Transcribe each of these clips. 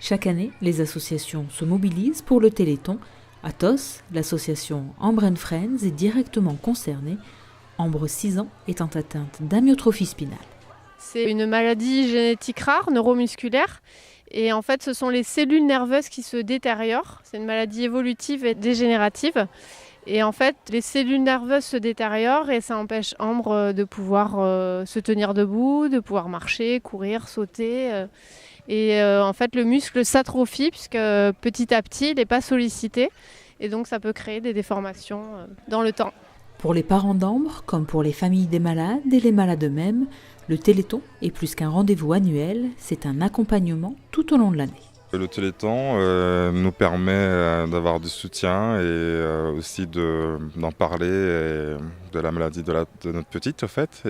Chaque année, les associations se mobilisent pour le Téléthon. Athos, l'association Ambre and Friends, est directement concernée, Ambre, 6 ans, étant atteinte d'amyotrophie spinale. C'est une maladie génétique rare, neuromusculaire. Et en fait, ce sont les cellules nerveuses qui se détériorent. C'est une maladie évolutive et dégénérative. Et en fait, les cellules nerveuses se détériorent et ça empêche Ambre de pouvoir se tenir debout, de pouvoir marcher, courir, sauter. En fait, le muscle s'atrophie puisque petit à petit, il n'est pas sollicité. Et donc, ça peut créer des déformations dans le temps. Pour les parents d'Ambre, comme pour les familles des malades et les malades eux-mêmes, le Téléthon est plus qu'un rendez-vous annuel, c'est un accompagnement tout au long de l'année. Le Téléthon nous permet d'avoir du soutien et aussi d'en parler de la maladie de notre petite, en fait.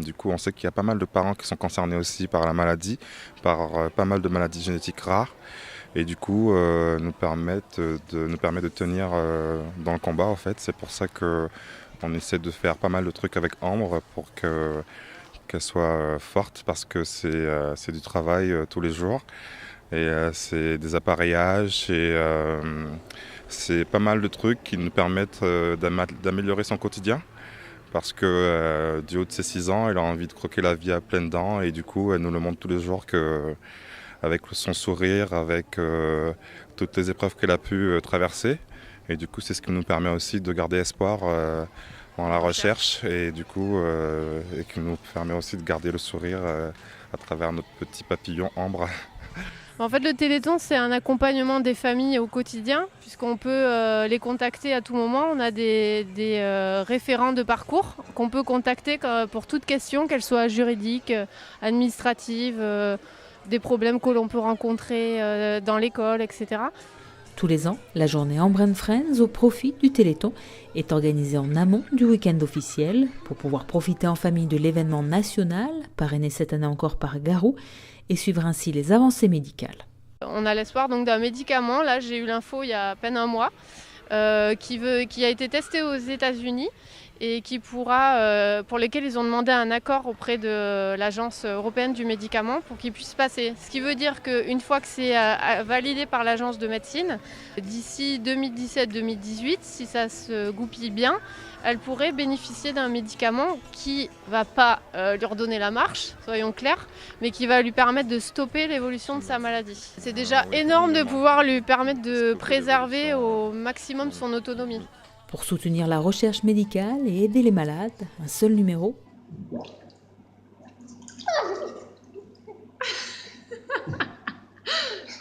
Du coup, on sait qu'il y a pas mal de parents qui sont concernés aussi par la maladie, par pas mal de maladies génétiques rares. Et du coup, nous permet de tenir dans le combat, en fait. C'est pour ça qu'on essaie de faire pas mal de trucs avec Ambre pour qu'elle soit forte, parce que c'est du travail tous les jours. Et c'est des appareillages et c'est pas mal de trucs qui nous permettent d'améliorer son quotidien. Parce que du haut de ses 6 ans, elle a envie de croquer la vie à pleines dents et du coup, elle nous le montre tous les jours avec son sourire, avec toutes les épreuves qu'elle a pu traverser. Et du coup, c'est ce qui nous permet aussi de garder espoir dans la recherche et du coup, et qui nous permet aussi de garder le sourire à travers notre petit papillon Ambre. En fait, le Téléthon, c'est un accompagnement des familles au quotidien, puisqu'on peut les contacter à tout moment. On a des référents de parcours qu'on peut contacter pour toute question, qu'elle soit juridique, administrative, des problèmes que l'on peut rencontrer dans l'école, etc. Tous les ans, la journée Ambre and Friends au profit du Téléthon est organisée en amont du week-end officiel pour pouvoir profiter en famille de l'événement national, parrainé cette année encore par Garou, et suivre ainsi les avancées médicales. On a l'espoir donc d'un médicament, là j'ai eu l'info il y a à peine un mois, qui a été testé aux États-Unis et qui pour lesquels ils ont demandé un accord auprès de l'Agence européenne du médicament pour qu'il puisse passer. Ce qui veut dire qu'une fois que c'est validé par l'Agence de médecine, d'ici 2017-2018, si ça se goupille bien, elle pourrait bénéficier d'un médicament qui ne va pas lui redonner la marche, soyons clairs, mais qui va lui permettre de stopper l'évolution de sa maladie. C'est déjà énorme de pouvoir lui permettre de préserver au maximum son autonomie. Pour soutenir la recherche médicale et aider les malades, un seul numéro.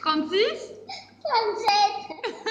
36 37